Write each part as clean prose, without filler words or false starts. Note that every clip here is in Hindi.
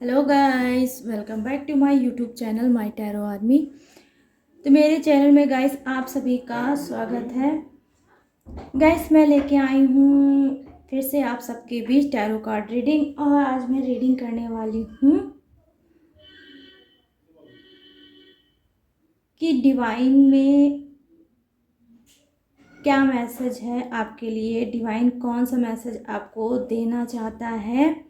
Hello guys, welcome back to my YouTube channel my tarot army. तो मेरे चैनल में गाइस आप सभी का स्वागत है। गाइस मैं लेके आई हूँ फिर से आप सबके बीच टैरो कार्ड रीडिंग, और आज मैं रीडिंग करने वाली हूँ कि डिवाइन में क्या मैसेज है आपके लिए, डिवाइन कौन सा मैसेज आपको देना चाहता है।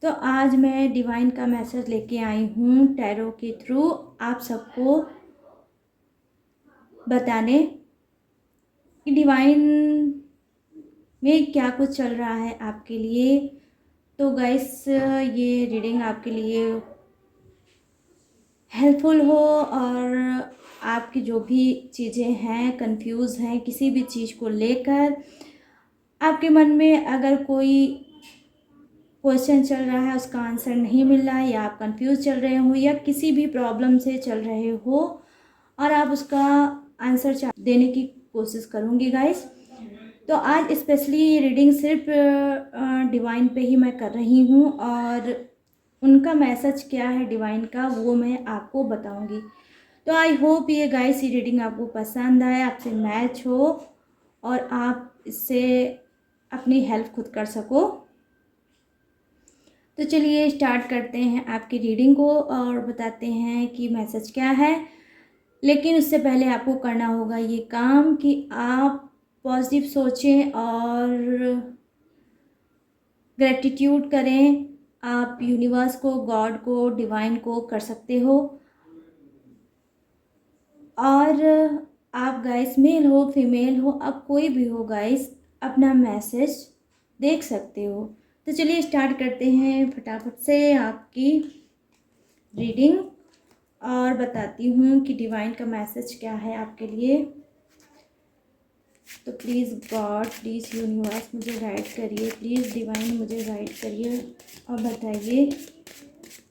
तो आज मैं डिवाइन का मैसेज लेके आई हूँ टैरो के थ्रू आप सबको बताने कि डिवाइन में क्या कुछ चल रहा है आपके लिए। तो गाइस ये रीडिंग आपके लिए हेल्पफुल हो, और आपकी जो भी चीज़ें हैं, कंफ्यूज हैं किसी भी चीज़ को लेकर, आपके मन में अगर कोई क्वेश्चन चल रहा है उसका आंसर नहीं मिल रहा है, या आप कंफ्यूज चल रहे हो, या किसी भी प्रॉब्लम से चल रहे हो और आप उसका आंसर देने की कोशिश करूँगी गाइस। तो आज स्पेशली ये रीडिंग सिर्फ डिवाइन पे ही मैं कर रही हूँ, और उनका मैसेज क्या है डिवाइन का वो मैं आपको बताऊँगी। तो आई होप ये गाइस ये रीडिंग आपको पसंद आए, आपसे मैच हो और आप इससे अपनी हेल्प खुद कर सको। तो चलिए स्टार्ट करते हैं आपकी रीडिंग को और बताते हैं कि मैसेज क्या है। लेकिन उससे पहले आपको करना होगा ये काम कि आप पॉजिटिव सोचें और ग्रेटिट्यूड करें। आप यूनिवर्स को, गॉड को, डिवाइन को कर सकते हो, और आप गाइस मेल हो फीमेल हो, अब कोई भी हो गाइस, अपना मैसेज देख सकते हो। तो चलिए स्टार्ट करते हैं फटाफट से आपकी रीडिंग, और बताती हूँ कि डिवाइन का मैसेज क्या है आपके लिए। तो प्लीज़ गॉड, प्लीज़ यूनिवर्स मुझे गाइड करिए, प्लीज़ डिवाइन मुझे गाइड करिए और बताइए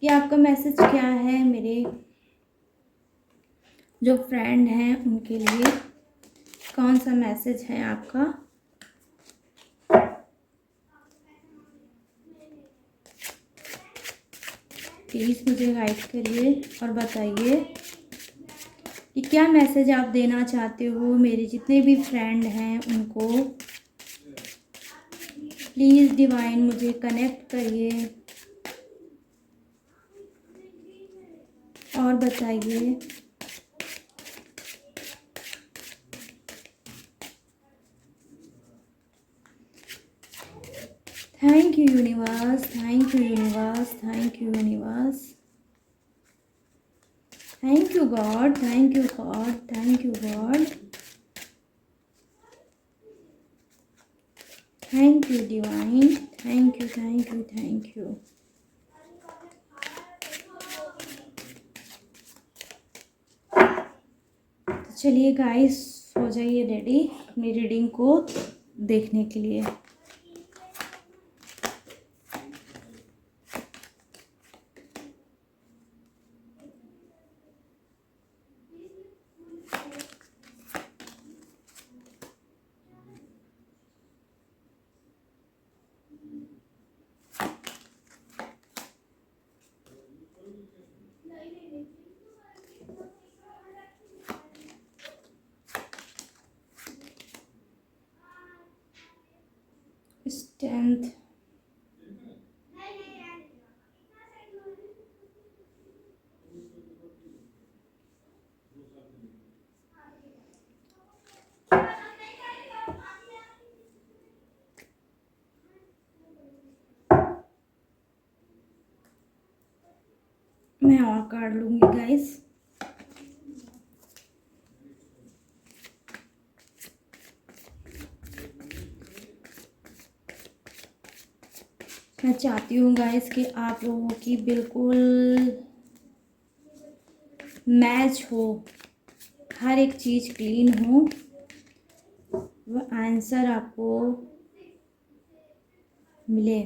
कि आपका मैसेज क्या है मेरे जो फ्रेंड हैं उनके लिए। कौन सा मैसेज है आपका। प्लीज़ मुझे गाइड करिए और बताइए कि क्या मैसेज आप देना चाहते हो मेरे जितने भी फ्रेंड हैं उनको। प्लीज़ डिवाइन मुझे कनेक्ट करिए और बताइए। Thank you universe, thank you universe, thank you universe, thank you God, thank you God, thank you God, thank you divine, thank you thank you thank you. चलिए गाइस हो जाइए रेडी अपनी रीडिंग को देखने के लिए। स्ट्रेंथ, मैं और कार्ड लूँगी गाइस। मैं चाहती हूँ गाइस कि आप लोगों की बिल्कुल मैच हो, हर एक चीज़ क्लीन हो, वो आंसर आपको मिले।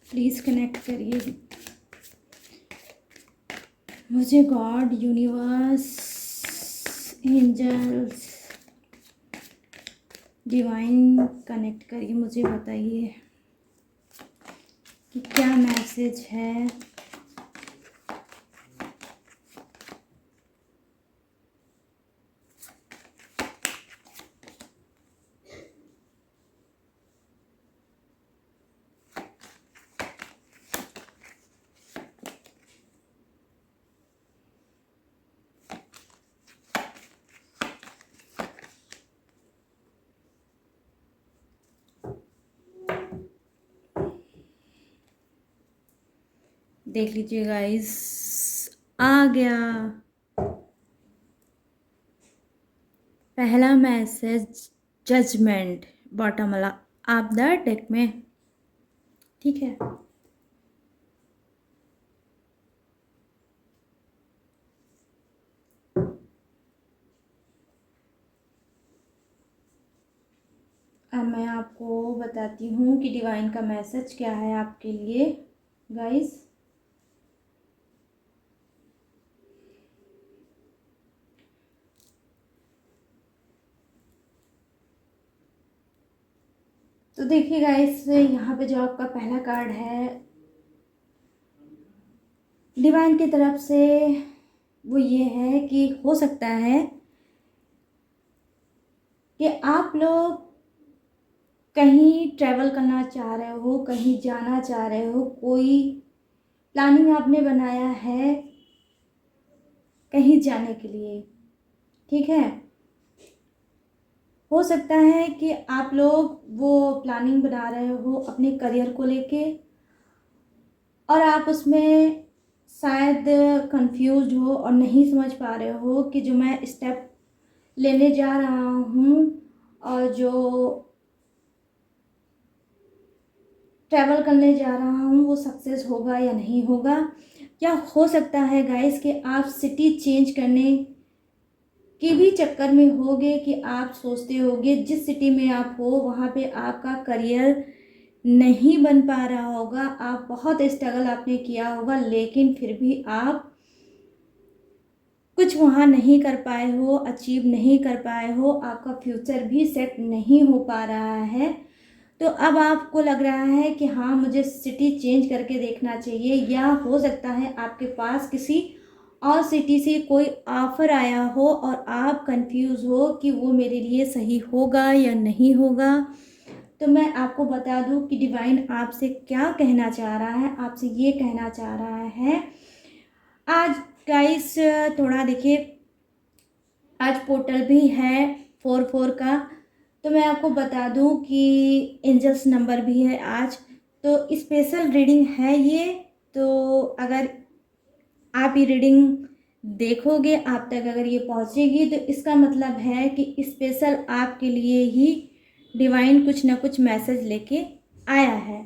प्लीज़ कनेक्ट करिए मुझे God, universe, angels, divine connect करिए, मुझे बताइए कि क्या मैसेज है। देख लीजिए गाइस, आ गया पहला मैसेज, जजमेंट, बॉटम वाला आप द डेक में। ठीक है, अब मैं आपको बताती हूँ कि डिवाइन का मैसेज क्या है आपके लिए गाइस। तो देखिए गाइस, यहाँ पे जो आपका पहला कार्ड है डिवाइन की तरफ से, वो ये है कि हो सकता है कि आप लोग कहीं ट्रैवल करना चाह रहे हो, कहीं जाना चाह रहे हो, कोई प्लानिंग आपने बनाया है कहीं जाने के लिए। ठीक है, हो सकता है कि आप लोग वो प्लानिंग बना रहे हो अपने करियर को लेके, और आप उसमें शायद कंफ्यूज हो और नहीं समझ पा रहे हो कि जो मैं स्टेप लेने जा रहा हूँ और जो ट्रैवल करने जा रहा हूँ वो सक्सेस होगा या नहीं होगा। या हो सकता है गाइस कि आप सिटी चेंज करने के भी चक्कर में होगे, कि आप सोचते होगे जिस सिटी में आप हो वहाँ पे आपका करियर नहीं बन पा रहा होगा, आप बहुत स्ट्रगल आपने किया होगा, लेकिन फिर भी आप कुछ वहाँ नहीं कर पाए हो, अचीव नहीं कर पाए हो, आपका फ्यूचर भी सेट नहीं हो पा रहा है। तो अब आपको लग रहा है कि हाँ मुझे सिटी चेंज करके देखना चाहिए, या हो सकता है आपके पास किसी और सिटी से कोई ऑफ़र आया हो और आप कंफ्यूज हो कि वो मेरे लिए सही होगा या नहीं होगा। तो मैं आपको बता दूं कि डिवाइन आपसे क्या कहना चाह रहा है। आपसे ये कहना चाह रहा है, आज गाइस थोड़ा देखिए, आज पोर्टल भी है 4 का। तो मैं आपको बता दूं कि एंजल्स नंबर भी है आज। तो स्पेशल रीडिंग है ये। तो अगर आप ये रीडिंग देखोगे, आप तक अगर ये पहुंचेगी, तो इसका मतलब है कि स्पेशल आपके लिए ही डिवाइन कुछ ना कुछ मैसेज लेके आया है।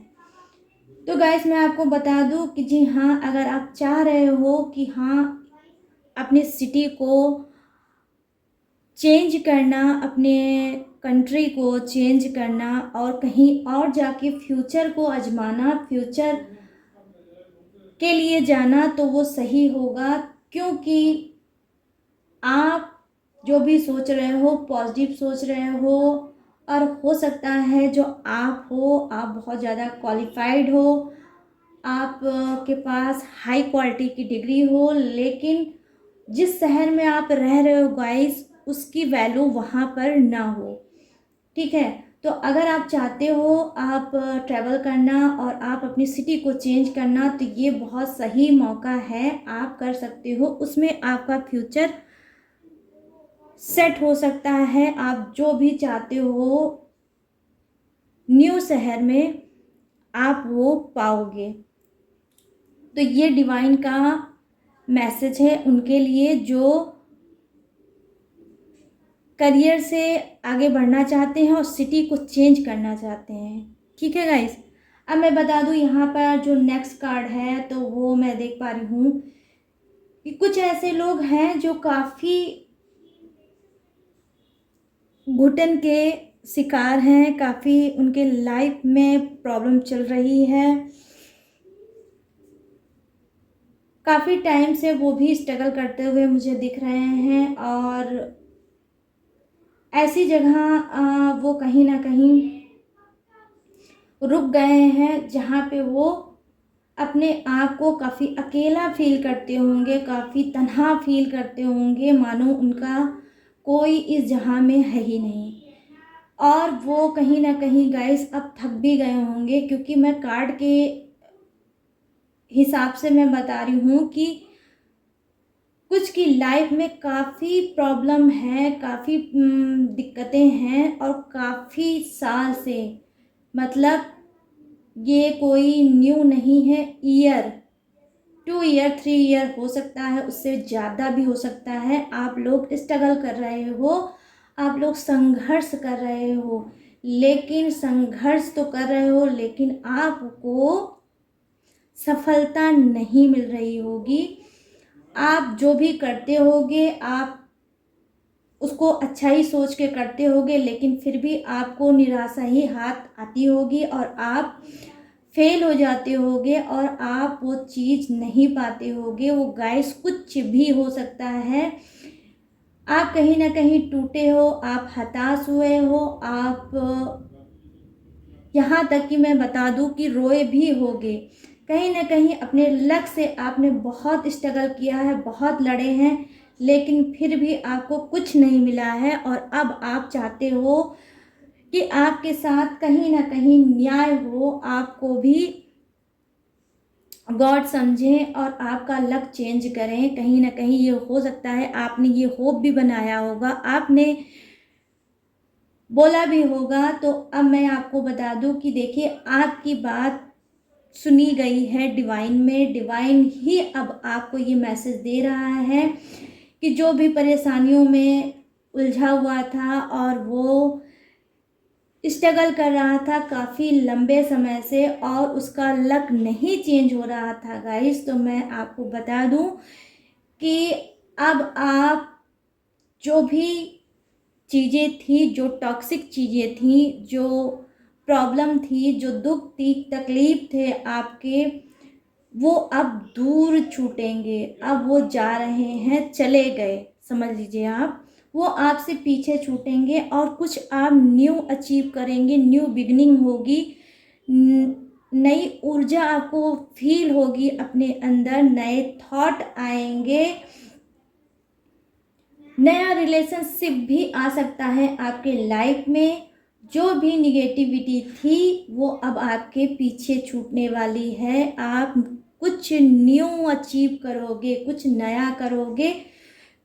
तो गाइस मैं आपको बता दूं कि जी हाँ, अगर आप चाह रहे हो कि हाँ अपनी सिटी को चेंज करना, अपने कंट्री को चेंज करना और कहीं और जाके फ्यूचर को आजमाना, फ्यूचर के लिए जाना, तो वो सही होगा। क्योंकि आप जो भी सोच रहे हो पॉजिटिव सोच रहे हो, और हो सकता है जो आप हो आप बहुत ज़्यादा क्वालिफाइड हो, आप के पास हाई क्वालिटी की डिग्री हो, लेकिन जिस शहर में आप रह रहे हो गाइस उसकी वैल्यू वहाँ पर ना हो। ठीक है, तो अगर आप चाहते हो आप ट्रैवल करना और आप अपनी सिटी को चेंज करना, तो ये बहुत सही मौका है, आप कर सकते हो। उसमें आपका फ्यूचर सेट हो सकता है। आप जो भी चाहते हो न्यू शहर में आप वो पाओगे। तो ये डिवाइन का मैसेज है उनके लिए जो करियर से आगे बढ़ना चाहते हैं और सिटी को चेंज करना चाहते हैं। ठीक है गाइस, अब मैं बता दूं यहाँ पर जो नेक्स्ट कार्ड है, तो वो मैं देख पा रही हूँ कि कुछ ऐसे लोग हैं जो काफ़ी घुटन के शिकार हैं, काफ़ी उनके लाइफ में प्रॉब्लम चल रही है, काफ़ी टाइम से वो भी स्ट्रगल करते हुए मुझे दिख रहे हैं। और ऐसी जगह वो कहीं ना कहीं रुक गए हैं जहाँ पे वो अपने आप को काफ़ी अकेला फील करते होंगे, काफ़ी तन्हा फील करते होंगे, मानो उनका कोई इस जहाँ में है ही नहीं। और वो कहीं ना कहीं गाइस अब थक भी गए होंगे, क्योंकि मैं कार्ड के हिसाब से मैं बता रही हूँ कि कुछ की लाइफ में काफ़ी प्रॉब्लम है, काफ़ी दिक्कतें हैं, और काफ़ी साल से, मतलब ये कोई न्यू नहीं है। ईयर, 2 ईयर 3 ईयर हो सकता है, उससे ज़्यादा भी हो सकता है। आप लोग स्ट्रगल कर रहे हो, आप लोग संघर्ष कर रहे हो, लेकिन संघर्ष तो कर रहे हो, लेकिन आपको सफलता नहीं मिल रही होगी। आप जो भी करते होगे, आप उसको अच्छा ही सोच के करते होगे, लेकिन फिर भी आपको निराशा ही हाथ आती होगी और आप फेल हो जाते होगे और आप वो चीज़ नहीं पाते होगे। वो गाइस कुछ भी हो सकता है। आप कहीं ना कहीं टूटे हो, आप हताश हुए हो, आप यहाँ तक कि मैं बता दूँ कि रोए भी होगे। कहीं ना कहीं अपने लक्ष्य से आपने बहुत स्ट्रगल किया है, बहुत लड़े हैं, लेकिन फिर भी आपको कुछ नहीं मिला है। और अब आप चाहते हो कि आपके साथ कहीं ना कहीं न्याय हो, आपको भी गॉड समझें और आपका लक चेंज करें। कहीं ना कहीं ये हो सकता है आपने ये होप भी बनाया होगा, आपने बोला भी होगा। तो अब मैं आपको बता दूं कि देखिए, आपकी बात सुनी गई है डिवाइन में। डिवाइन ही अब आपको ये मैसेज दे रहा है कि जो भी परेशानियों में उलझा हुआ था और वो स्ट्रगल कर रहा था काफ़ी लंबे समय से और उसका लक नहीं चेंज हो रहा था गाइस, तो मैं आपको बता दूं कि अब आप जो भी चीज़ें थी, जो टॉक्सिक चीज़ें थी, जो प्रॉब्लम थी, जो दुख थी, तकलीफ थे आपके, वो अब दूर छूटेंगे। अब वो जा रहे हैं, चले गए, समझ लीजिए आप। वो आपसे पीछे छूटेंगे और कुछ आप न्यू अचीव करेंगे, न्यू बिगनिंग होगी, नई ऊर्जा आपको फील होगी अपने अंदर, नए थॉट आएंगे, नया रिलेशनशिप भी आ सकता है आपके लाइफ में। जो भी निगेटिविटी थी वो अब आपके पीछे छूटने वाली है। आप कुछ न्यू अचीव करोगे, कुछ नया करोगे,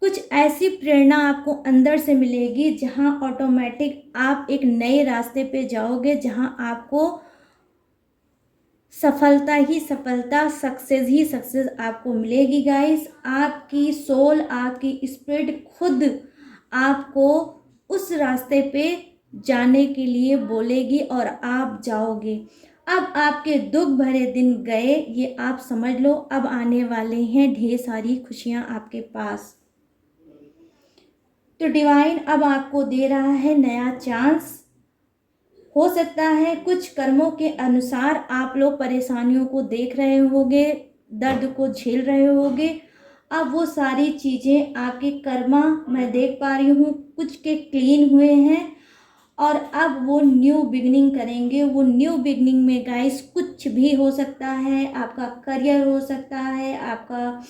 कुछ ऐसी प्रेरणा आपको अंदर से मिलेगी जहां ऑटोमेटिक आप एक नए रास्ते पे जाओगे, जहां आपको सफलता ही सफलता, सक्सेस ही सक्सेस आपको मिलेगी गाइस। आपकी सोल, आपकी स्पिरिट खुद आपको उस रास्ते पे जाने के लिए बोलेगी और आप जाओगे। अब आपके दुख भरे दिन गए, ये आप समझ लो। अब आने वाले हैं ढेर सारी खुशियां आपके पास। तो डिवाइन अब आपको दे रहा है नया चांस। हो सकता है कुछ कर्मों के अनुसार आप लोग परेशानियों को देख रहे होगे, दर्द को झेल रहे होगे। अब वो सारी चीज़ें आपके कर्मा मैं देख पा रही हूँ, कुछ के क्लीन हुए हैं और अब वो न्यू बिगनिंग करेंगे। वो न्यू बिगनिंग में गाइस कुछ भी हो सकता है। आपका करियर हो सकता है, आपका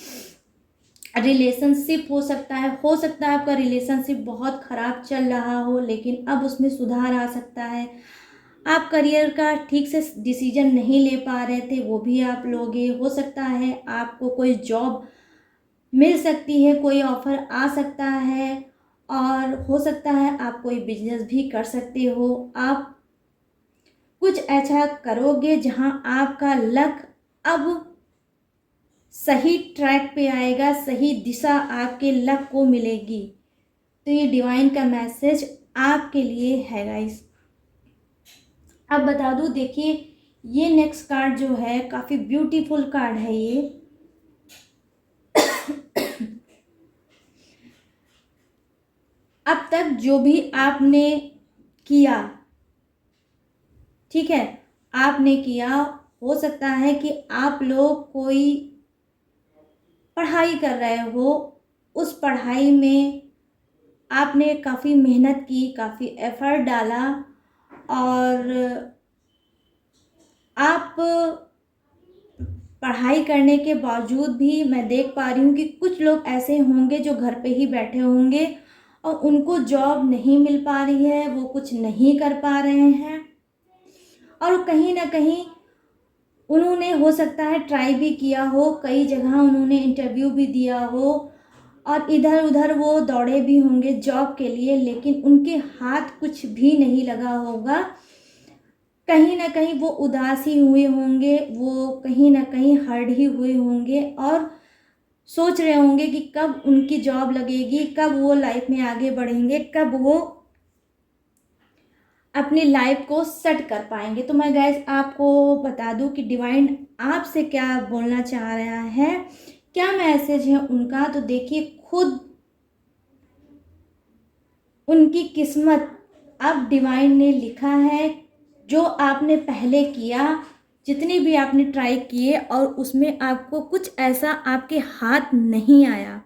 रिलेशनशिप हो सकता है आपका रिलेशनशिप बहुत ख़राब चल रहा हो, लेकिन अब उसमें सुधार आ सकता है। आप करियर का ठीक से डिसीजन नहीं ले पा रहे थे, वो भी आप लोगे। हो सकता है आपको कोई जॉब मिल सकती है, कोई ऑफर आ सकता है, और हो सकता है आप कोई बिजनेस भी कर सकते हो। आप कुछ ऐसा करोगे जहां आपका लक अब सही ट्रैक पे आएगा, सही दिशा आपके लक को मिलेगी। तो ये डिवाइन का मैसेज आपके लिए है गाइस। अब बता दूं, देखिए ये नेक्स्ट कार्ड जो है काफ़ी ब्यूटीफुल कार्ड है ये। अब तक जो भी आपने किया, ठीक है, आपने किया, हो सकता है कि आप लोग कोई पढ़ाई कर रहे हो, उस पढ़ाई में आपने काफ़ी मेहनत की, काफ़ी एफ़र्ट डाला और आप पढ़ाई करने के बावजूद भी मैं देख पा रही हूँ कि कुछ लोग ऐसे होंगे जो घर पे ही बैठे होंगे और उनको जॉब नहीं मिल पा रही है, वो कुछ नहीं कर पा रहे हैं और कहीं न कहीं उन्होंने हो सकता है ट्राई भी किया हो, कई जगह उन्होंने इंटरव्यू भी दिया हो और इधर-उधर वो दौड़े भी होंगे जॉब के लिए, लेकिन उनके हाथ कुछ भी नहीं लगा होगा। कहीं न कहीं वो उदास ही हुए होंगे, वो कहीं न कहीं हर्ट ही हुए होंगे और सोच रहे होंगे कि कब उनकी जॉब लगेगी, कब वो लाइफ में आगे बढ़ेंगे, कब वो अपनी लाइफ को सेट कर पाएँगे। तो मैं गाइस आपको बता दूँ कि डिवाइन आपसे क्या बोलना चाह रहा है, क्या मैसेज है उनका, तो देखिए खुद उनकी किस्मत अब डिवाइन ने लिखा है। जो आपने पहले किया, जितनी भी आपने ट्राई किए और उसमें आपको कुछ ऐसा आपके हाथ नहीं आया,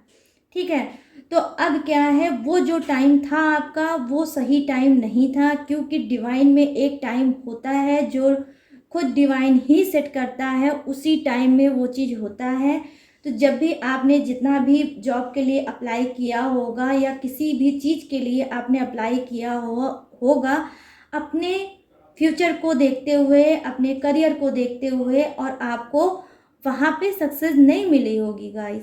ठीक है? तो अब क्या है, वो जो टाइम था आपका वो सही टाइम नहीं था, क्योंकि डिवाइन में एक टाइम होता है जो खुद डिवाइन ही सेट करता है, उसी टाइम में वो चीज़ होता है। तो जब भी आपने जितना भी जॉब के लिए अप्लाई किया होगा या किसी भी चीज़ के लिए आपने अप्लाई किया होगा, अपने फ्यूचर को देखते हुए, अपने करियर को देखते हुए और आपको वहाँ पे सक्सेस नहीं मिली होगी गाइस।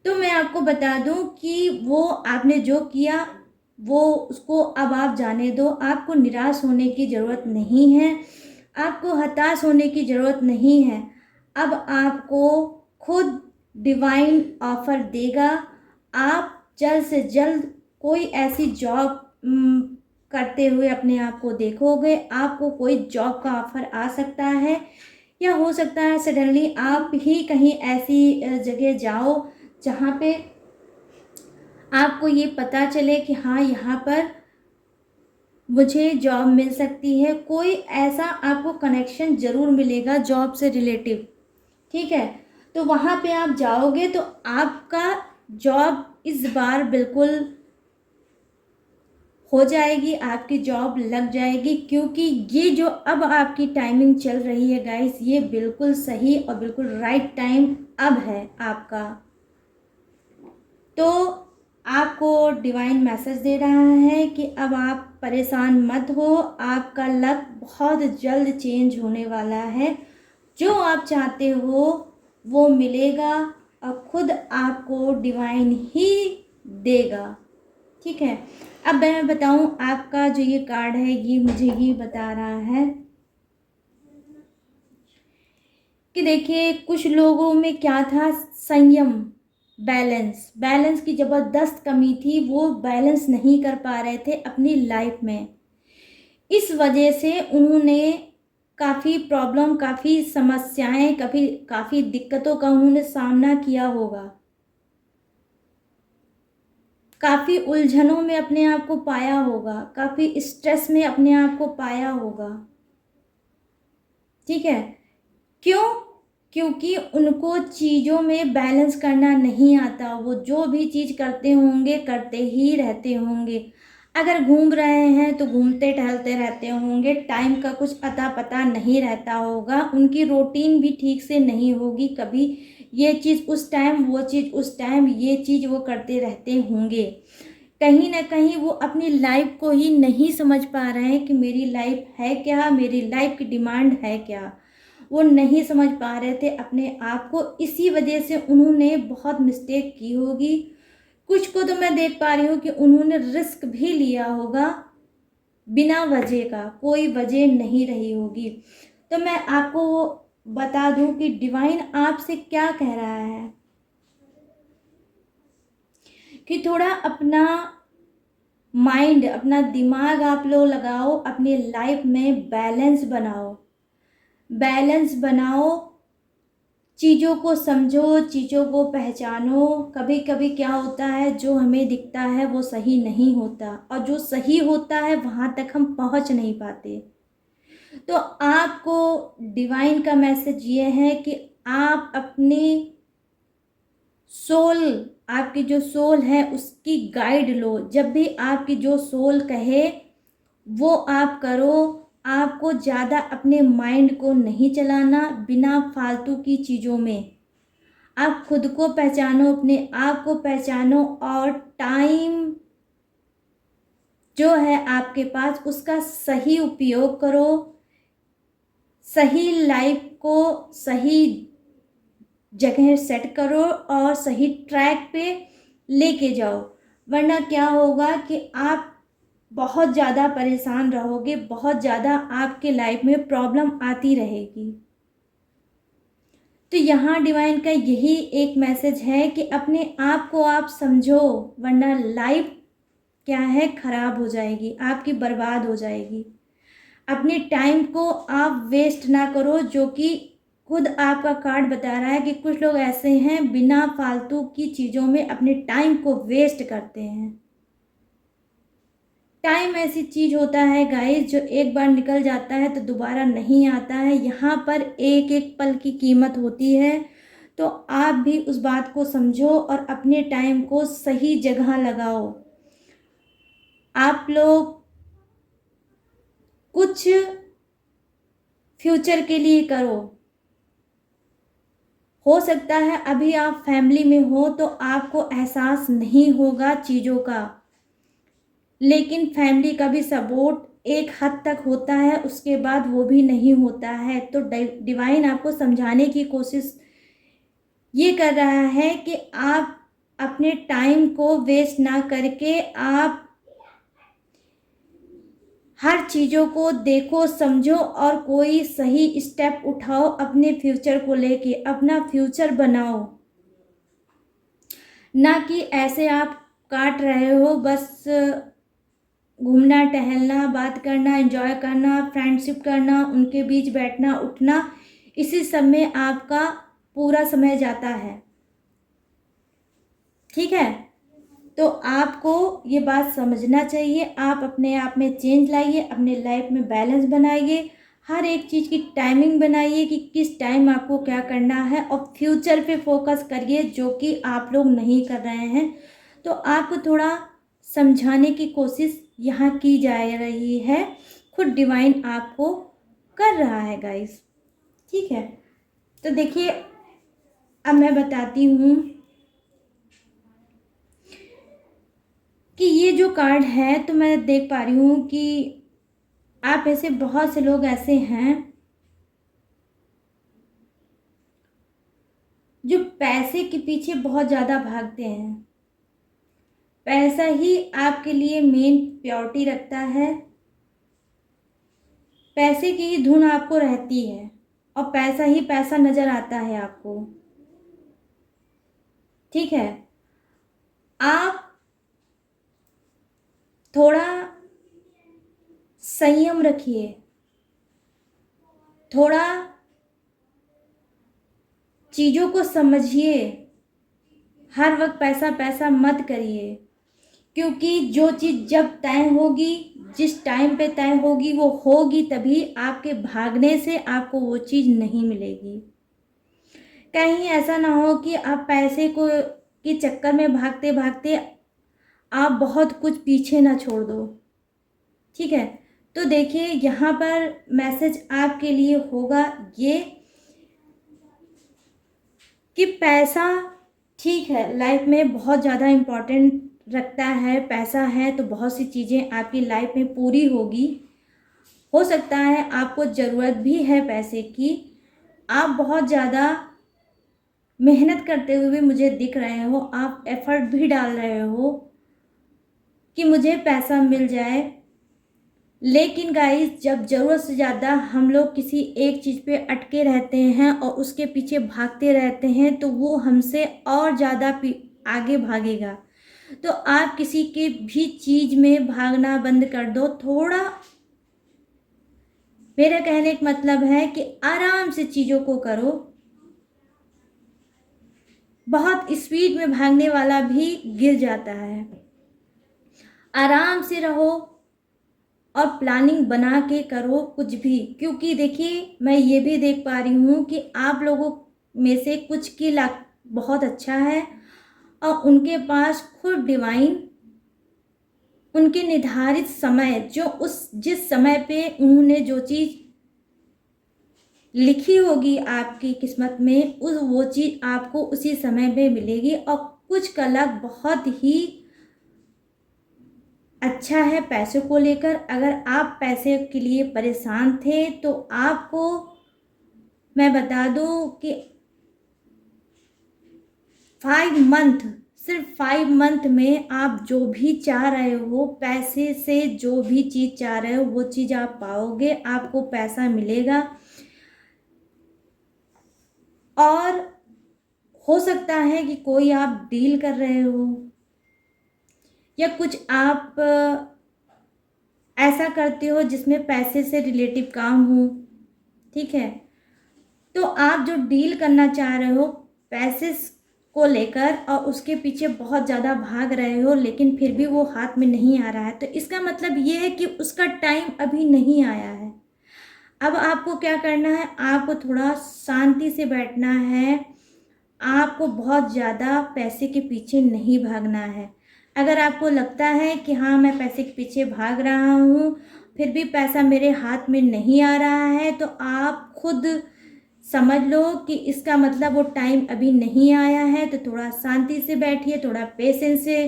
तो मैं आपको बता दूँ कि वो आपने जो किया, वो उसको अब आप जाने दो। आपको निराश होने की ज़रूरत नहीं है, आपको हताश होने की ज़रूरत नहीं है। अब आपको खुद डिवाइन ऑफ़र देगा। आप जल्द से जल्द कोई ऐसी जॉब करते हुए अपने आप को देखोगे। आपको कोई जॉब का ऑफ़र आ सकता है या हो सकता है सडनली आप ही कहीं ऐसी जगह जाओ जहाँ पे आपको ये पता चले कि हाँ, यहाँ पर मुझे जॉब मिल सकती है। कोई ऐसा आपको कनेक्शन ज़रूर मिलेगा जॉब से रिलेटिव, ठीक है? तो वहाँ पे आप जाओगे तो आपका जॉब इस बार बिल्कुल हो जाएगी, आपकी जॉब लग जाएगी, क्योंकि ये जो अब आपकी टाइमिंग चल रही है गाइस, ये बिल्कुल सही और बिल्कुल राइट टाइम अब है आपका। तो आपको डिवाइन मैसेज दे रहा है कि अब आप परेशान मत हो, आपका लक बहुत जल्द चेंज होने वाला है। जो आप चाहते हो वो मिलेगा और खुद आपको डिवाइन ही देगा, ठीक है? अब मैं बताऊं, आपका जो ये कार्ड है ये मुझे ये बता रहा है कि देखिए कुछ लोगों में क्या था, संयम, बैलेंस की ज़बरदस्त कमी थी। वो बैलेंस नहीं कर पा रहे थे अपनी लाइफ में। इस वजह से उन्होंने काफ़ी प्रॉब्लम, काफ़ी समस्याएं, काफ़ी दिक्कतों का उन्होंने सामना किया होगा। काफ़ी उलझनों में अपने आप को पाया होगा, काफ़ी स्ट्रेस में अपने आप को पाया होगा, ठीक है? क्यों? क्योंकि उनको चीज़ों में बैलेंस करना नहीं आता। वो जो भी चीज़ करते होंगे, करते ही रहते होंगे। अगर घूम रहे हैं तो घूमते टहलते रहते होंगे, टाइम का कुछ अता पता नहीं रहता होगा, उनकी रूटीन भी ठीक से नहीं होगी। कभी ये चीज़ उस टाइम, वो चीज़ उस टाइम, ये चीज़ वो करते रहते होंगे। कहीं न कहीं वो अपनी लाइफ को ही नहीं समझ पा रहे हैं कि मेरी लाइफ है क्या, मेरी लाइफ की डिमांड है क्या। वो नहीं समझ पा रहे थे अपने आप को, इसी वजह से उन्होंने बहुत मिस्टेक की होगी। कुछ को तो मैं देख पा रही हूँ कि उन्होंने रिस्क भी लिया होगा बिना वजह का, कोई वजह नहीं रही होगी। तो मैं आपको बता दूँ कि डिवाइन आपसे क्या कह रहा है कि थोड़ा अपना माइंड, अपना दिमाग आप लोग लगाओ, अपनी लाइफ में बैलेंस बनाओ, चीज़ों को समझो, चीज़ों को पहचानो। कभी कभी क्या होता है, जो हमें दिखता है वो सही नहीं होता और जो सही होता है वहाँ तक हम पहुँच नहीं पाते। तो आपको डिवाइन का मैसेज ये है कि आप अपने सोल, आपकी जो सोल है उसकी गाइड लो। जब भी आपकी जो सोल कहे वो आप करो। आपको ज़्यादा अपने माइंड को नहीं चलाना बिना फालतू की चीज़ों में। आप खुद को पहचानो, अपने आप को पहचानो, और टाइम जो है आपके पास उसका सही उपयोग करो। सही लाइफ को सही जगह सेट करो और सही ट्रैक पे लेके जाओ। वरना क्या होगा कि आप बहुत ज़्यादा परेशान रहोगे, बहुत ज़्यादा आपके लाइफ में प्रॉब्लम आती रहेगी। तो यहाँ डिवाइन का यही एक मैसेज है कि अपने आप को आप समझो, वरना लाइफ क्या है, खराब हो जाएगी, आपकी बर्बाद हो जाएगी। अपने टाइम को आप वेस्ट ना करो, जो कि खुद आपका कार्ड बता रहा है कि कुछ लोग ऐसे हैं बिना फालतू की चीज़ों में अपने टाइम को वेस्ट करते हैं। टाइम ऐसी चीज़ होता है गाइस जो एक बार निकल जाता है तो दोबारा नहीं आता है। यहाँ पर एक एक पल की कीमत होती है। तो आप भी उस बात को समझो और अपने टाइम को सही जगह लगाओ। आप लोग कुछ फ्यूचर के लिए करो। हो सकता है अभी आप फैमिली में हो तो आपको एहसास नहीं होगा चीज़ों का, लेकिन फैमिली का भी सपोर्ट एक हद तक होता है, उसके बाद वो भी नहीं होता है। तो डिवाइन आपको समझाने की कोशिश ये कर रहा है कि आप अपने टाइम को वेस्ट ना करके आप हर चीज़ों को देखो, समझो और कोई सही स्टेप उठाओ अपने फ्यूचर को लेके, अपना फ्यूचर बनाओ। ना कि ऐसे आप काट रहे हो बस घूमना टहलना, बात करना, एंजॉय करना, फ्रेंडशिप करना, उनके बीच बैठना उठना, इसी सब में आपका पूरा समय जाता है। ठीक है, तो आपको ये बात समझना चाहिए। आप अपने आप में चेंज लाइए, अपने लाइफ में बैलेंस बनाइए, हर एक चीज़ की टाइमिंग बनाइए कि किस टाइम आपको क्या करना है, और फ्यूचर पे फोकस करिए जो कि आप लोग नहीं कर रहे हैं। तो आपको थोड़ा समझाने की कोशिश यहाँ की जा रही है, खुद डिवाइन आपको कर रहा है गाइस। ठीक है, तो देखिए अब मैं बताती हूँ कि ये जो कार्ड है, तो मैं देख पा रही हूँ कि आप ऐसे बहुत से लोग ऐसे हैं जो पैसे के पीछे बहुत ज़्यादा भागते हैं। पैसा ही आपके लिए मेन प्रायोरिटी रखता है, पैसे की ही धुन आपको रहती है और पैसा ही पैसा नज़र आता है आपको। ठीक है, आप थोड़ा संयम रखिए, थोड़ा चीज़ों को समझिए, हर वक्त पैसा पैसा मत करिए, क्योंकि जो चीज़ जब तय होगी, जिस टाइम पे तय होगी वो होगी, तभी आपके भागने से आपको वो चीज़ नहीं मिलेगी। कहीं ऐसा ना हो कि आप पैसे को के चक्कर में भागते भागते आप बहुत कुछ पीछे ना छोड़ दो। ठीक है, तो देखिए यहाँ पर मैसेज आपके लिए होगा ये कि पैसा ठीक है लाइफ में बहुत ज़्यादा इम्पोर्टेंट रखता है। पैसा है तो बहुत सी चीज़ें आपकी लाइफ में पूरी होगी। हो सकता है आपको ज़रूरत भी है पैसे की, आप बहुत ज़्यादा मेहनत करते हुए भी मुझे दिख रहे हो, आप एफर्ट भी डाल रहे हो कि मुझे पैसा मिल जाए। लेकिन गाइस जब ज़रूरत से ज़्यादा हम लोग किसी एक चीज़ पे अटके रहते हैं और उसके पीछे भागते रहते हैं तो वो हमसे और ज़्यादा आगे भागेगा। तो आप किसी के भी चीज़ में भागना बंद कर दो। थोड़ा, मेरा कहने का मतलब है कि आराम से चीज़ों को करो। बहुत स्पीड में भागने वाला भी गिर जाता है। आराम से रहो और प्लानिंग बना के करो कुछ भी, क्योंकि देखिए मैं ये भी देख पा रही हूँ कि आप लोगों में से कुछ की लक बहुत अच्छा है और उनके पास खुद डिवाइन उनके निर्धारित समय जो जिस समय पे उन्होंने जो चीज़ लिखी होगी आपकी किस्मत में वो चीज़ आपको उसी समय पे मिलेगी। और कुछ का लक बहुत ही अच्छा है पैसों को लेकर। अगर आप पैसे के लिए परेशान थे तो आपको मैं बता दूं कि 5 मंथ, सिर्फ 5 मंथ में आप जो भी चाह रहे हो, पैसे से जो भी चीज़ चाह रहे हो वो चीज़ आप पाओगे, आपको पैसा मिलेगा। और हो सकता है कि कोई आप डील कर रहे हो या कुछ आप ऐसा करते हो जिसमें पैसे से रिलेटिव काम हो, ठीक है। तो आप जो डील करना चाह रहे हो पैसे को लेकर और उसके पीछे बहुत ज़्यादा भाग रहे हो लेकिन फिर भी वो हाथ में नहीं आ रहा है, तो इसका मतलब ये है कि उसका टाइम अभी नहीं आया है। अब आपको क्या करना है, आपको थोड़ा शांति से बैठना है। आपको बहुत ज़्यादा पैसे के पीछे नहीं भागना है। अगर आपको लगता है कि हाँ मैं पैसे के पीछे भाग रहा हूँ फिर भी पैसा मेरे हाथ में नहीं आ रहा है, तो आप खुद समझ लो कि इसका मतलब वो टाइम अभी नहीं आया है। तो थोड़ा शांति से बैठिए, थोड़ा पेशेंस से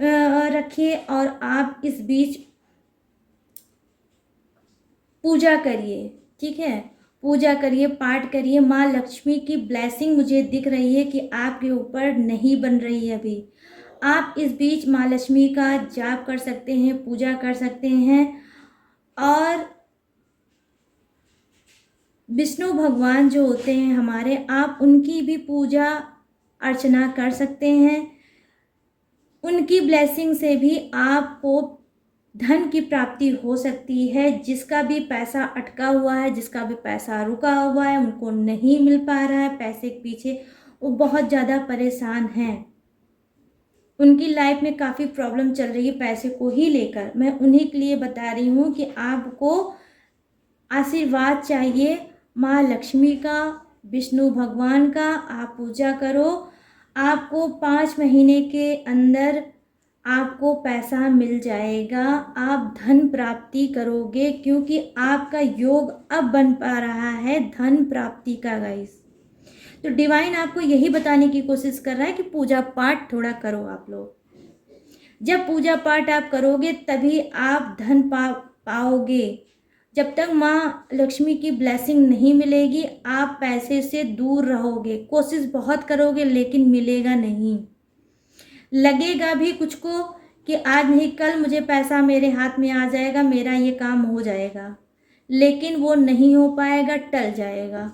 रखिए और आप इस बीच पूजा करिए, ठीक है। पूजा करिए, पाठ करिए। माँ लक्ष्मी की ब्लेसिंग मुझे दिख रही है कि आपके ऊपर नहीं बन रही है अभी। आप इस बीच माँ लक्ष्मी का जाप कर सकते हैं, पूजा कर सकते हैं और विष्णु भगवान जो होते हैं हमारे, आप उनकी भी पूजा अर्चना कर सकते हैं। उनकी ब्लेसिंग से भी आपको धन की प्राप्ति हो सकती है। जिसका भी पैसा अटका हुआ है, जिसका भी पैसा रुका हुआ है, उनको नहीं मिल पा रहा है पैसे के पीछे, वो बहुत ज़्यादा परेशान हैं। उनकी लाइफ में काफ़ी प्रॉब्लम चल रही है पैसे को ही लेकर। मैं उन्हीं के लिए बता रही हूँ कि आपको आशीर्वाद चाहिए माँ लक्ष्मी का, विष्णु भगवान का। आप पूजा करो, आपको 5 महीने के अंदर आपको पैसा मिल जाएगा। आप धन प्राप्ति करोगे क्योंकि आपका योग अब बन पा रहा है धन प्राप्ति का गाइस। तो डिवाइन आपको यही बताने की कोशिश कर रहा है कि पूजा पाठ थोड़ा करो आप लोग। जब पूजा पाठ आप करोगे तभी आप धन पाओगे। जब तक माँ लक्ष्मी की ब्लेसिंग नहीं मिलेगी आप पैसे से दूर रहोगे। कोशिश बहुत करोगे लेकिन मिलेगा नहीं। लगेगा भी कुछ को कि आज नहीं कल मुझे पैसा मेरे हाथ में आ जाएगा, मेरा ये काम हो जाएगा, लेकिन वो नहीं हो पाएगा, टल जाएगा।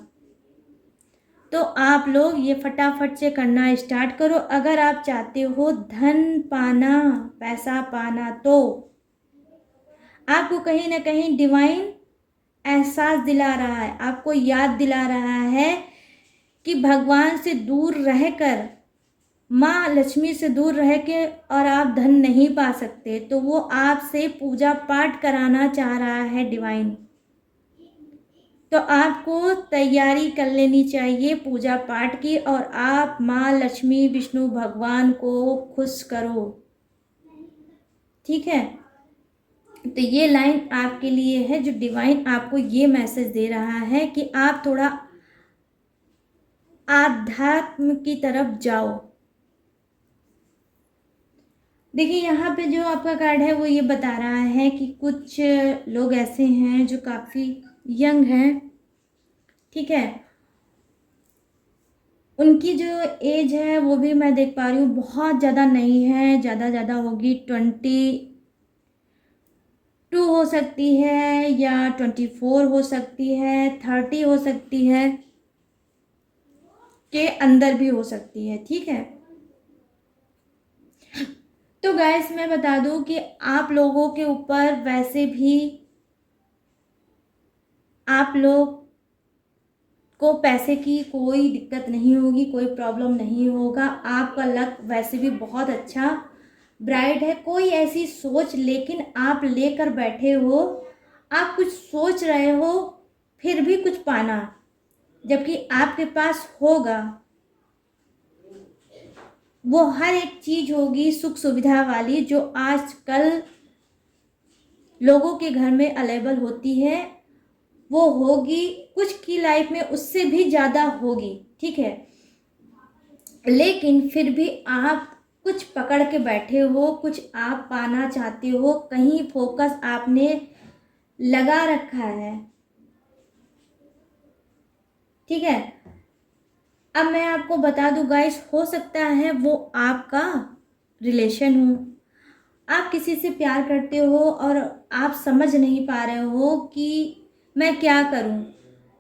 तो आप लोग ये फटाफट से करना स्टार्ट करो। अगर आप चाहते हो धन पाना, पैसा पाना, तो आपको कहीं ना कहीं डिवाइन एहसास दिला रहा है, आपको याद दिला रहा है कि भगवान से दूर रहकर, माँ लक्ष्मी से दूर रह के और आप धन नहीं पा सकते, तो वो आपसे पूजा पाठ कराना चाह रहा है डिवाइन। तो आपको तैयारी कर लेनी चाहिए पूजा पाठ की और आप माँ लक्ष्मी विष्णु भगवान को खुश करो, ठीक है। तो ये लाइन आपके लिए है जो डिवाइन आपको ये मैसेज दे रहा है कि आप थोड़ा आध्यात्म की तरफ जाओ। देखिए यहाँ पे जो आपका कार्ड है वो ये बता रहा है कि कुछ लोग ऐसे हैं जो काफ़ी यंग हैं, ठीक है। उनकी जो एज है वो भी मैं देख पा रही हूँ बहुत ज़्यादा नहीं है, ज़्यादा होगी 22 हो सकती है या 24 हो सकती है, 30 हो सकती है, के अंदर भी हो सकती है, ठीक है। तो गाइस मैं बता दूं कि आप लोगों के ऊपर वैसे भी आप लोग को पैसे की कोई दिक्कत नहीं होगी, कोई प्रॉब्लम नहीं होगा। आपका लक वैसे भी बहुत अच्छा ब्राइट है। कोई ऐसी सोच लेकिन आप लेकर बैठे हो, आप कुछ सोच रहे हो फिर भी कुछ पाना, जबकि आपके पास होगा। वो हर एक चीज़ होगी सुख सुविधा वाली जो आजकल लोगों के घर में अवेलेबल होती है, वो होगी। कुछ की लाइफ में उससे भी ज़्यादा होगी, ठीक है। लेकिन फिर भी आप कुछ पकड़ के बैठे हो, कुछ आप पाना चाहते हो, कहीं फोकस आपने लगा रखा है, ठीक है। अब मैं आपको बता दूं गाइस, हो सकता है वो आपका रिलेशन हो, आप किसी से प्यार करते हो और आप समझ नहीं पा रहे हो कि मैं क्या करूं।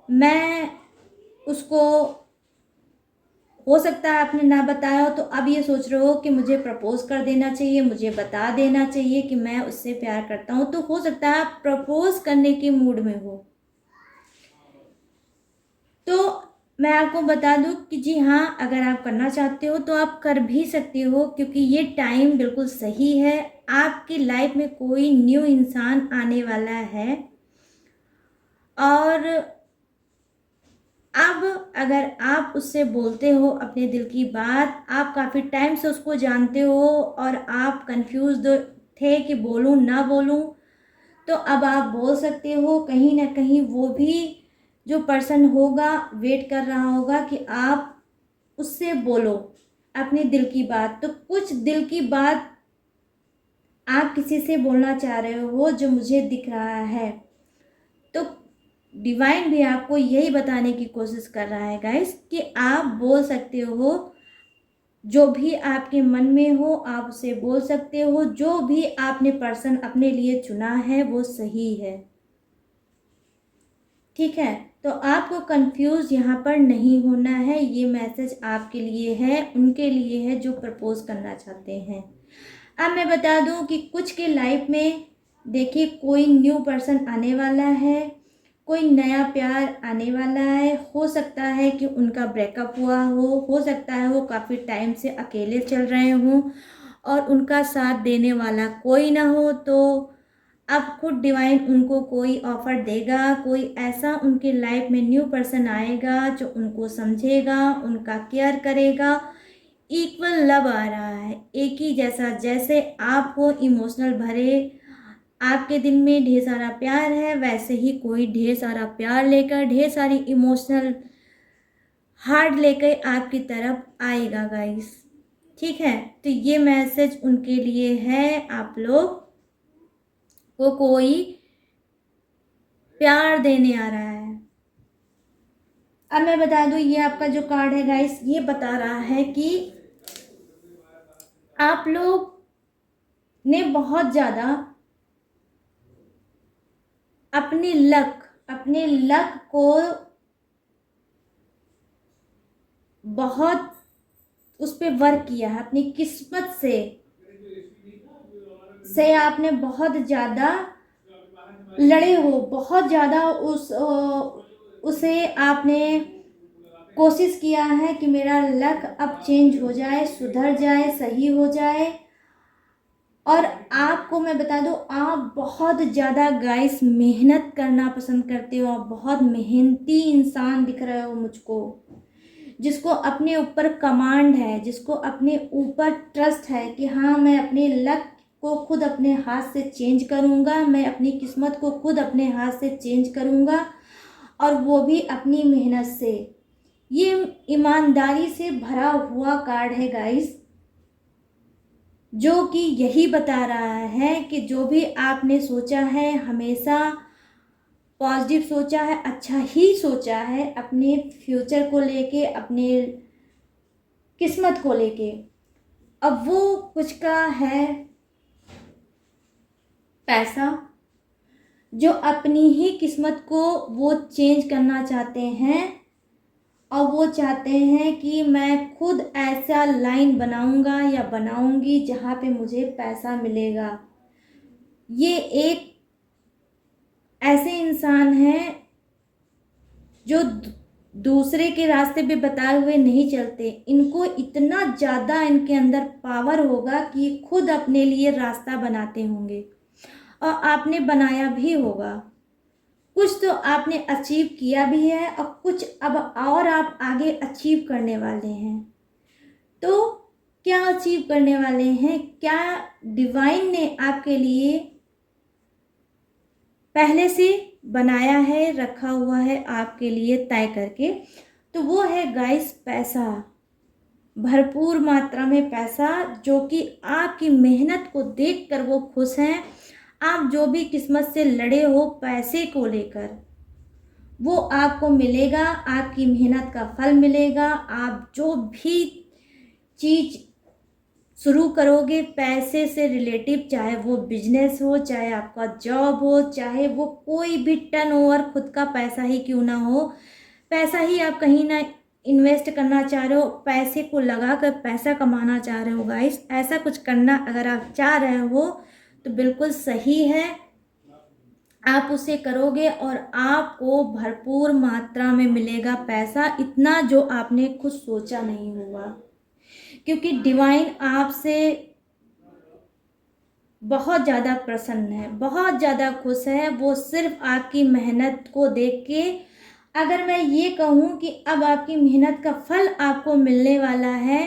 मैं उसको, हो सकता है आपने ना बताया हो, तो अब ये सोच रहे हो कि मुझे प्रपोज कर देना चाहिए, मुझे बता देना चाहिए कि मैं उससे प्यार करता हूँ। तो हो सकता है आप प्रपोज करने के मूड में हो। तो मैं आपको बता दूं कि जी हाँ, अगर आप करना चाहते हो तो आप कर भी सकते हो, क्योंकि ये टाइम बिल्कुल सही है। आपकी लाइफ में कोई न्यू इंसान आने वाला है, और अब अगर आप उससे बोलते हो अपने दिल की बात, आप काफ़ी टाइम से उसको जानते हो और आप कंफ्यूज थे कि बोलूं ना बोलूं, तो अब आप बोल सकते हो। कहीं ना कहीं वो भी जो पर्सन होगा वेट कर रहा होगा कि आप उससे बोलो अपने दिल की बात। तो कुछ दिल की बात आप किसी से बोलना चाह रहे हो जो मुझे दिख रहा है, तो डिवाइन भी आपको यही बताने की कोशिश कर रहा है गाइस कि आप बोल सकते हो। जो भी आपके मन में हो आप उसे बोल सकते हो। जो भी आपने पर्सन अपने लिए चुना है वो सही है, ठीक है। तो आपको कंफ्यूज यहाँ पर नहीं होना है। ये मैसेज आपके लिए है, उनके लिए है जो प्रपोज करना चाहते हैं। अब मैं बता दूं कि कुछ के लाइफ में देखिए कोई न्यू पर्सन आने वाला है, कोई नया प्यार आने वाला है। हो सकता है कि उनका ब्रेकअप हुआ हो सकता है वो काफ़ी टाइम से अकेले चल रहे हों और उनका साथ देने वाला कोई ना हो। तो अब खुद डिवाइन उनको कोई ऑफर देगा, कोई ऐसा उनके लाइफ में न्यू पर्सन आएगा जो उनको समझेगा, उनका केयर करेगा। इक्वल लव आ रहा है, एक ही जैसा, जैसे आप हो इमोशनल भरे, आपके दिल में ढेर सारा प्यार है, वैसे ही कोई ढेर सारा प्यार लेकर, ढेर सारी इमोशनल हार्ट लेकर आपकी तरफ आएगा गाइस, ठीक है। तो ये मैसेज उनके लिए है, आप लोग को कोई प्यार देने आ रहा है। अब मैं बता दूं, ये आपका जो कार्ड है गाइस, ये बता रहा है कि आप लोग ने बहुत ज़्यादा अपने लक को बहुत उस पर वर्क किया है, अपनी किस्मत से आपने बहुत ज़्यादा लड़े हो, बहुत ज़्यादा उसे आपने कोशिश किया है कि मेरा लक अब चेंज हो जाए, सुधर जाए, सही हो जाए। और आपको मैं बता दूं, आप बहुत ज़्यादा गाइस मेहनत करना पसंद करते हो, आप बहुत मेहनती इंसान दिख रहे हो मुझको, जिसको अपने ऊपर कमांड है, जिसको अपने ऊपर ट्रस्ट है कि हाँ मैं अपने लक को खुद अपने हाथ से चेंज करूँगा, मैं अपनी किस्मत को खुद अपने हाथ से चेंज करूँगा, और वो भी अपनी मेहनत से। ये ईमानदारी से भरा हुआ कार्ड है गाइस, जो कि यही बता रहा है कि जो भी आपने सोचा है हमेशा पॉजिटिव सोचा है, अच्छा ही सोचा है अपने फ्यूचर को लेके, अपने किस्मत को लेके। अब वो कुछ का है पैसा, जो अपनी ही किस्मत को वो चेंज करना चाहते हैं, और वो चाहते हैं कि मैं खुद ऐसा लाइन बनाऊंगा या बनाऊंगी जहाँ पे मुझे पैसा मिलेगा। ये एक ऐसे इंसान हैं जो दूसरे के रास्ते पे बताए हुए नहीं चलते। इनको इतना ज़्यादा इनके अंदर पावर होगा कि खुद अपने लिए रास्ता बनाते होंगे, और आपने बनाया भी होगा। कुछ तो आपने अचीव किया भी है और कुछ अब और आप आगे अचीव करने वाले हैं। तो क्या अचीव करने वाले हैं, क्या डिवाइन ने आपके लिए पहले से बनाया है, रखा हुआ है आपके लिए तय करके, तो वो है गाइस पैसा, भरपूर मात्रा में पैसा, जो कि आपकी मेहनत को देखकर वो खुश हैं। आप जो भी किस्मत से लड़े हो पैसे को लेकर, वो आपको मिलेगा, आपकी मेहनत का फल मिलेगा। आप जो भी चीज़ शुरू करोगे पैसे से रिलेटिव, चाहे वो बिजनेस हो, चाहे आपका जॉब हो, चाहे वो कोई भी टर्नओवर खुद का पैसा ही क्यों ना हो, पैसा ही आप कहीं ना इन्वेस्ट करना चाह रहे हो, पैसे को लगा कर पैसा कमाना चाह रहे हो गाइस, ऐसा कुछ करना अगर आप चाह रहे हो तो बिल्कुल सही है। आप उसे करोगे और आपको भरपूर मात्रा में मिलेगा पैसा, इतना जो आपने खुद सोचा नहीं होगा, क्योंकि डिवाइन आपसे बहुत ज़्यादा प्रसन्न है, बहुत ज़्यादा खुश है। वो सिर्फ आपकी मेहनत को देख के, अगर मैं ये कहूँ कि अब आपकी मेहनत का फल आपको मिलने वाला है,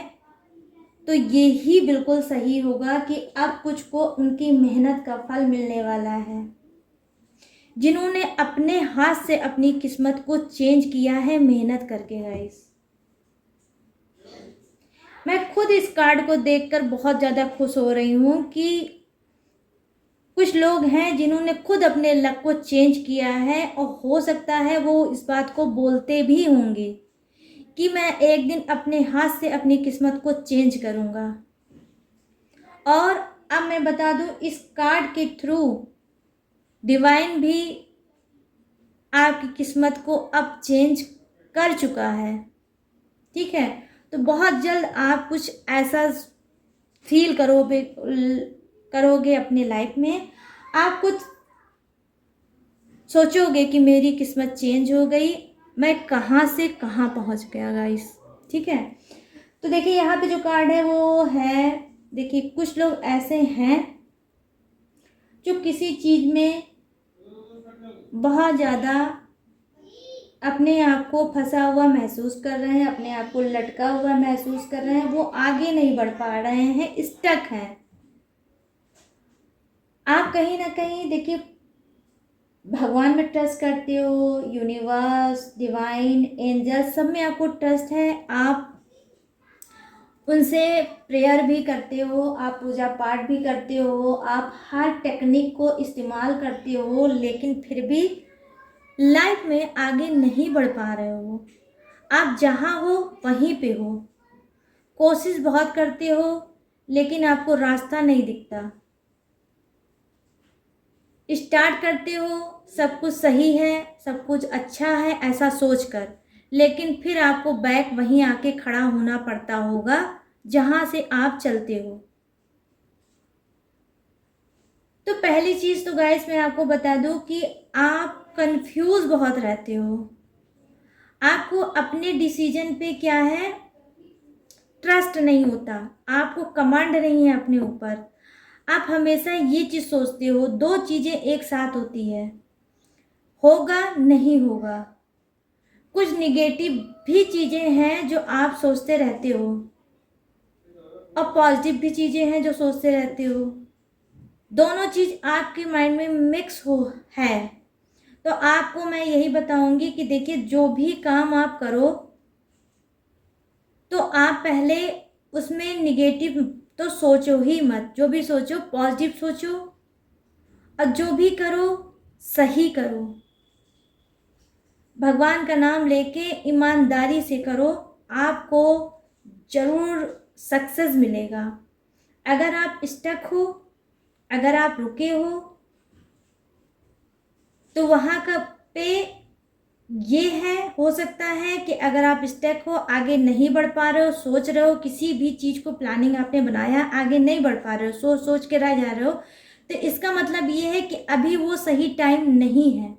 तो ये ही बिल्कुल सही होगा कि अब कुछ को उनकी मेहनत का फल मिलने वाला है, जिन्होंने अपने हाथ से अपनी किस्मत को चेंज किया है मेहनत करके गाइस। मैं खुद इस कार्ड को देखकर बहुत ज़्यादा खुश हो रही हूँ कि कुछ लोग हैं जिन्होंने खुद अपने लक को चेंज किया है, और हो सकता है वो इस बात को बोलते भी होंगे कि मैं एक दिन अपने हाथ से अपनी किस्मत को चेंज करूँगा। और अब मैं बता दूँ, इस कार्ड के थ्रू डिवाइन भी आपकी किस्मत को अब चेंज कर चुका है, ठीक है। तो बहुत जल्द आप कुछ ऐसा फील करोगे अपने लाइफ में, आप कुछ सोचोगे कि मेरी किस्मत चेंज हो गई, मैं कहाँ से कहाँ पहुँच गया गाइस, ठीक है। तो देखिए यहाँ पे जो कार्ड है वो है, देखिए कुछ लोग ऐसे हैं जो किसी चीज़ में बहुत ज़्यादा अपने आप को फंसा हुआ महसूस कर रहे हैं, अपने आप को लटका हुआ महसूस कर रहे हैं, वो आगे नहीं बढ़ पा रहे हैं, स्टक हैं। आप कहीं ना कहीं देखिए भगवान में ट्रस्ट करते हो, यूनिवर्स, डिवाइन, एंजल, सब में आपको ट्रस्ट है, आप उनसे प्रेयर भी करते हो, आप पूजा पाठ भी करते हो, आप हर टेक्निक को इस्तेमाल करते हो, लेकिन फिर भी लाइफ में आगे नहीं बढ़ पा रहे हो। आप जहाँ हो वहीं पे हो, कोशिश बहुत करते हो लेकिन आपको रास्ता नहीं दिखता। स्टार्ट करते हो, सब कुछ सही है, सब कुछ अच्छा है ऐसा सोचकर, लेकिन फिर आपको बैक वहीं आके खड़ा होना पड़ता होगा जहाँ से आप चलते हो। तो पहली चीज़ तो गाइस मैं आपको बता दूं कि आप कंफ्यूज बहुत रहते हो, आपको अपने डिसीजन पे क्या है ट्रस्ट नहीं होता, आपको कमांड नहीं है अपने ऊपर। आप हमेशा ये चीज़ सोचते हो, दो चीज़ें एक साथ होती है, होगा नहीं होगा। कुछ निगेटिव भी चीज़ें हैं जो आप सोचते रहते हो, और पॉजिटिव भी चीज़ें हैं जो सोचते रहते हो। दोनों चीज़ आपके माइंड में मिक्स हो है। तो आपको मैं यही बताऊंगी कि देखिए जो भी काम आप करो तो आप पहले उसमें निगेटिव तो सोचो ही मत, जो भी सोचो पॉजिटिव सोचो, और जो भी करो सही करो, भगवान का नाम लेके ईमानदारी से करो, आपको ज़रूर सक्सेस मिलेगा। अगर आप स्टक हो, अगर आप रुके हो, तो वहाँ का पे ये है, हो सकता है कि अगर आप स्टक हो, आगे नहीं बढ़ पा रहे हो, सोच रहे हो किसी भी चीज़ को, प्लानिंग आपने बनाया आगे नहीं बढ़ पा रहे हो, सोच सोच के रह जा रहे हो, तो इसका मतलब ये है कि अभी वो सही टाइम नहीं है,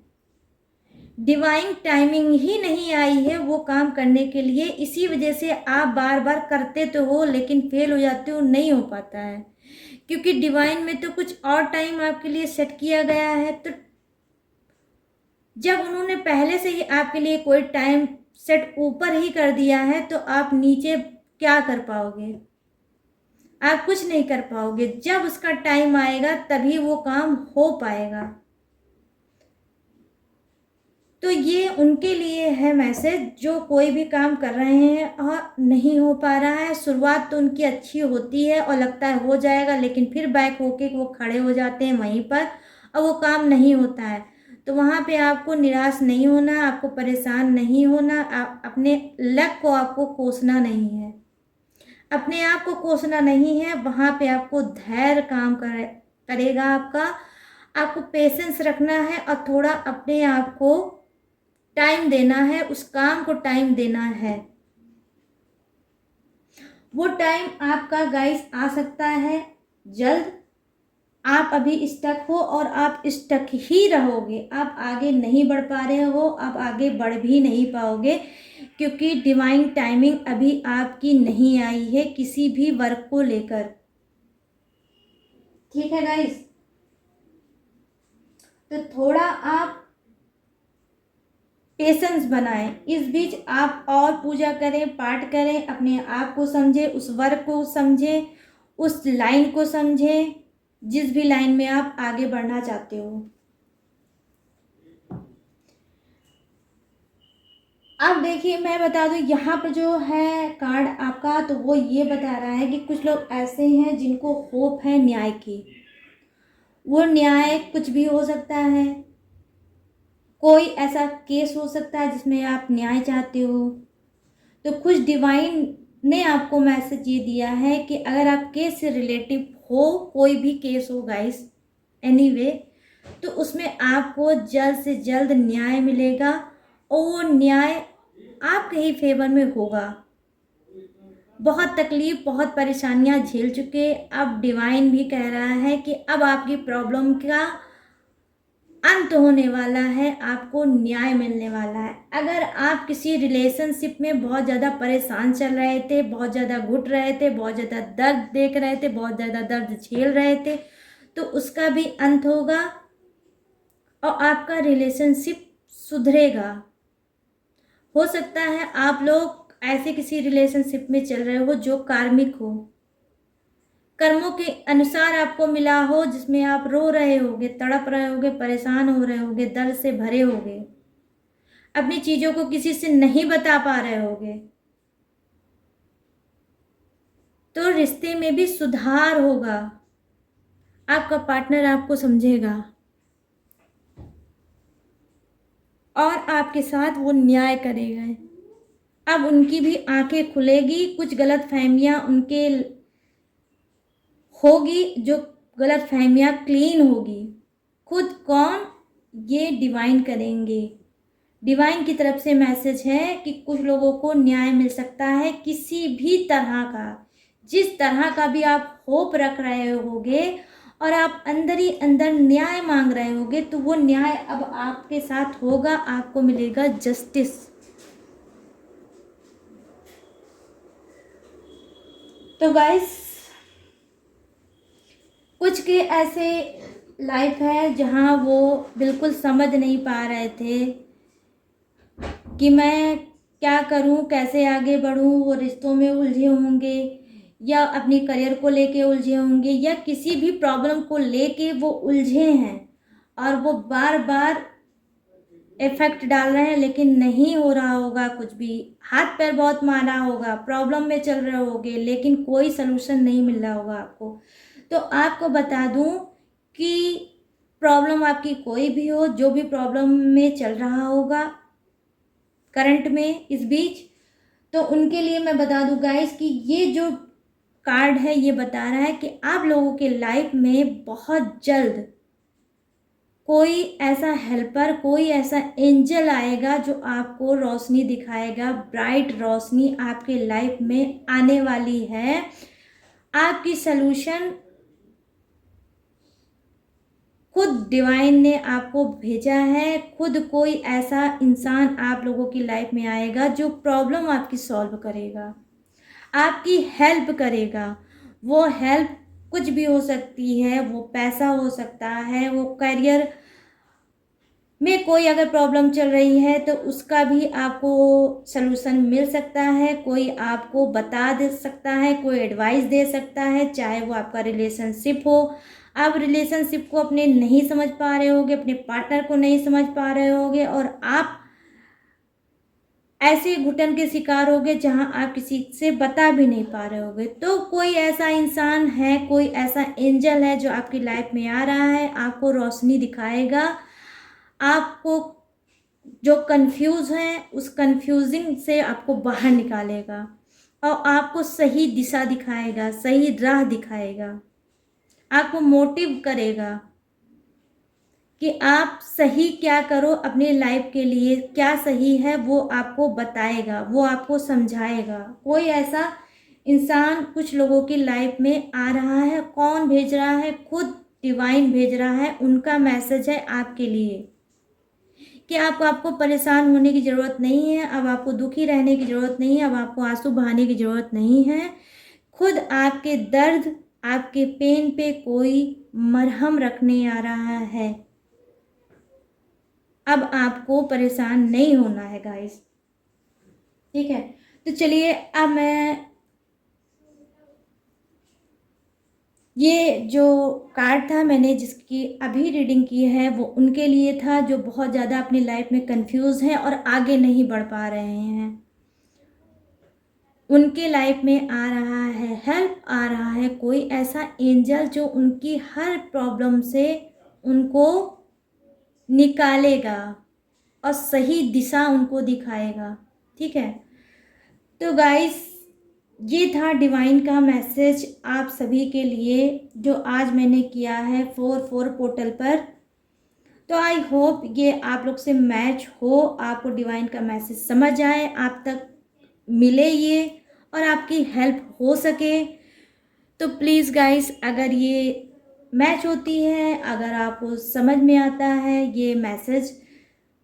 डिवाइन टाइमिंग ही नहीं आई है वो काम करने के लिए। इसी वजह से आप बार बार करते तो हो लेकिन फेल हो जाते हो, नहीं हो पाता है, क्योंकि डिवाइन में तो कुछ और टाइम आपके लिए सेट किया गया है। तो जब उन्होंने पहले से ही आपके लिए कोई टाइम सेट ऊपर ही कर दिया है, तो आप नीचे क्या कर पाओगे। आप कुछ नहीं कर पाओगे। जब उसका टाइम आएगा तभी वो काम हो पाएगा। तो ये उनके लिए है मैसेज, जो कोई भी काम कर रहे हैं और नहीं हो पा रहा है। शुरुआत तो उनकी अच्छी होती है और लगता है हो जाएगा, लेकिन फिर बैक होके वो खड़े हो जाते हैं वहीं पर और वो काम नहीं होता है। तो वहाँ पे आपको निराश नहीं होना, आपको परेशान नहीं होना, आप अपने लक को आपको कोसना नहीं है, अपने आप को कोसना नहीं है। वहाँ पे आपको धैर्य काम करेगा आपका। आपको पेशेंस रखना है और थोड़ा अपने आप को टाइम देना है, उस काम को टाइम देना है। वो टाइम आपका गाइस आ सकता है जल्द। आप अभी स्टक हो और आप स्टक ही रहोगे, आप आगे नहीं बढ़ पा रहे हो, आप आगे बढ़ भी नहीं पाओगे, क्योंकि डिवाइन टाइमिंग अभी आपकी नहीं आई है किसी भी वर्क को लेकर। ठीक है गाइस, तो थोड़ा आप पेशेंस बनाएं। इस बीच आप और पूजा करें, पाठ करें, अपने आप को समझें, उस वर्क को समझें, उस लाइन को समझें जिस भी लाइन में आप आगे बढ़ना चाहते हो। अब देखिए, मैं बता दूं यहाँ पे जो है कार्ड आपका, तो वो ये बता रहा है कि कुछ लोग ऐसे हैं जिनको होप है न्याय की। वो न्याय कुछ भी हो सकता है, कोई ऐसा केस हो सकता है जिसमें आप न्याय चाहते हो। तो कुछ डिवाइन ने आपको मैसेज ये दिया है कि अगर आप केस से रिलेटिव हो, कोई भी केस हो गाइस, एनीवे, तो उसमें आपको जल्द से जल्द न्याय मिलेगा और वो न्याय आपके ही फेवर में होगा। बहुत तकलीफ, बहुत परेशानियां झेल चुके, अब डिवाइन भी कह रहा है कि अब आपकी प्रॉब्लम का अंत होने वाला है, आपको न्याय मिलने वाला है। अगर आप किसी रिलेशनशिप में बहुत ज़्यादा परेशान चल रहे थे, बहुत ज़्यादा घुट रहे थे, बहुत ज़्यादा दर्द देख रहे थे, बहुत ज़्यादा दर्द झेल रहे थे, तो उसका भी अंत होगा और आपका रिलेशनशिप सुधरेगा। हो सकता है आप लोग ऐसे किसी रिलेशनशिप में चल रहे हो जो कार्मिक हो, कर्मों के अनुसार आपको मिला हो, जिसमें आप रो रहे होगे, तड़प रहे होगे, परेशान हो रहे होगे, दर्द से भरे होगे, अपनी चीज़ों को किसी से नहीं बता पा रहे होगे। तो रिश्ते में भी सुधार होगा, आपका पार्टनर आपको समझेगा और आपके साथ वो न्याय करेगा। अब उनकी भी आंखें खुलेगी, कुछ गलत फहमियाँ उनके होगी, जो गलत फहमियाँ क्लीन होगी। खुद कौन, ये डिवाइन करेंगे। डिवाइन की तरफ से मैसेज है कि कुछ लोगों को न्याय मिल सकता है किसी भी तरह का, जिस तरह का भी आप होप रख रहे होगे और आप अंदर ही अंदर न्याय मांग रहे होगे, तो वो न्याय अब आपके साथ होगा, आपको मिलेगा जस्टिस। तो गाइस, कुछ के ऐसे लाइफ है जहाँ वो बिल्कुल समझ नहीं पा रहे थे कि मैं क्या करूं, कैसे आगे बढ़ूं। वो रिश्तों में उलझे होंगे या अपनी करियर को लेके उलझे होंगे या किसी भी प्रॉब्लम को लेके वो उलझे हैं और वो बार बार इफेक्ट डाल रहे हैं, लेकिन नहीं हो रहा होगा कुछ भी। हाथ पैर बहुत मारा होगा, प्रॉब्लम में चल रहे होगे, लेकिन कोई सलूशन नहीं मिल रहा होगा आपको। तो आपको बता दूं कि प्रॉब्लम आपकी कोई भी हो, जो भी प्रॉब्लम में चल रहा होगा करंट में इस बीच, तो उनके लिए मैं बता दूं गाइस कि ये जो कार्ड है ये बता रहा है कि आप लोगों के लाइफ में बहुत जल्द कोई ऐसा हेल्पर, कोई ऐसा एंजल आएगा जो आपको रोशनी दिखाएगा। ब्राइट रोशनी आपके लाइफ में आने वाली है। आपकी सलूशन खुद डिवाइन ने आपको भेजा है। खुद कोई ऐसा इंसान आप लोगों की लाइफ में आएगा जो प्रॉब्लम आपकी सॉल्व करेगा, आपकी हेल्प करेगा। वो हेल्प कुछ भी हो सकती है, वो पैसा हो सकता है, वो करियर में कोई अगर प्रॉब्लम चल रही है तो उसका भी आपको सलूशन मिल सकता है, कोई आपको बता दे सकता है, कोई एडवाइस दे सकता है, चाहे वो आपका रिलेशनशिप हो। आप रिलेशनशिप को अपने नहीं समझ पा रहे होगे, अपने पार्टनर को नहीं समझ पा रहे होगे और आप ऐसे घुटन के शिकार होगे जहां आप किसी से बता भी नहीं पा रहे होगे। तो कोई ऐसा इंसान है, कोई ऐसा एंजल है जो आपकी लाइफ में आ रहा है, आपको रोशनी दिखाएगा, आपको जो कंफ्यूज है उस कंफ्यूजिंग से आपको बाहर निकालेगा और आपको सही दिशा दिखाएगा, सही राह दिखाएगा, आपको मोटिव करेगा कि आप सही क्या करो अपनी लाइफ के लिए, क्या सही है वो आपको बताएगा, वो आपको समझाएगा। कोई ऐसा इंसान कुछ लोगों की लाइफ में आ रहा है, कौन भेज रहा है? खुद डिवाइन भेज रहा है। उनका मैसेज है आपके लिए कि आपको परेशान होने की ज़रूरत नहीं है, अब आपको दुखी रहने की ज़रूरत नहीं है, अब आपको आंसू बहाने की ज़रूरत नहीं है। खुद आपके दर्द, आपके पेन पे कोई मरहम रखने आ रहा है। अब आपको परेशान नहीं होना है गाइस, ठीक है। तो चलिए अब मैं ये जो कार्ड था मैंने जिसकी अभी रीडिंग की है वो उनके लिए था जो बहुत ज़्यादा अपनी लाइफ में कंफ्यूज हैं और आगे नहीं बढ़ पा रहे हैं। उनके लाइफ में आ रहा है हेल्प, आ रहा है कोई ऐसा एंजल जो उनकी हर प्रॉब्लम से उनको निकालेगा और सही दिशा उनको दिखाएगा, ठीक है। तो गाइस ये था डिवाइन का मैसेज आप सभी के लिए जो आज मैंने किया है 4/4 पोर्टल पर। तो आई होप ये आप लोग से मैच हो, आपको डिवाइन का मैसेज समझ आए, आप तक मिले ये और आपकी हेल्प हो सके। तो प्लीज़ गाइस अगर ये मैच होती है, अगर आपको समझ में आता है ये मैसेज,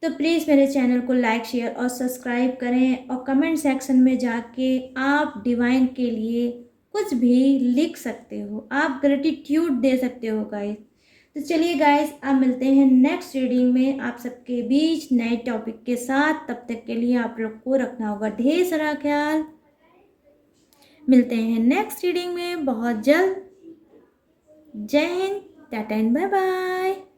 तो प्लीज़ मेरे चैनल को लाइक शेयर और सब्सक्राइब करें और कमेंट सेक्शन में जाके आप डिवाइन के लिए कुछ भी लिख सकते हो, आप ग्रेटिट्यूड दे सकते हो गाइस। तो चलिए गाइस अब मिलते हैं नेक्स्ट रीडिंग में आप सबके बीच नए टॉपिक के साथ। तब तक के लिए आप लोग को रखना होगा ढेर सारा ख्याल। मिलते हैं नेक्स्ट रीडिंग में बहुत जल्द। Jai Hind, tata and bye bye.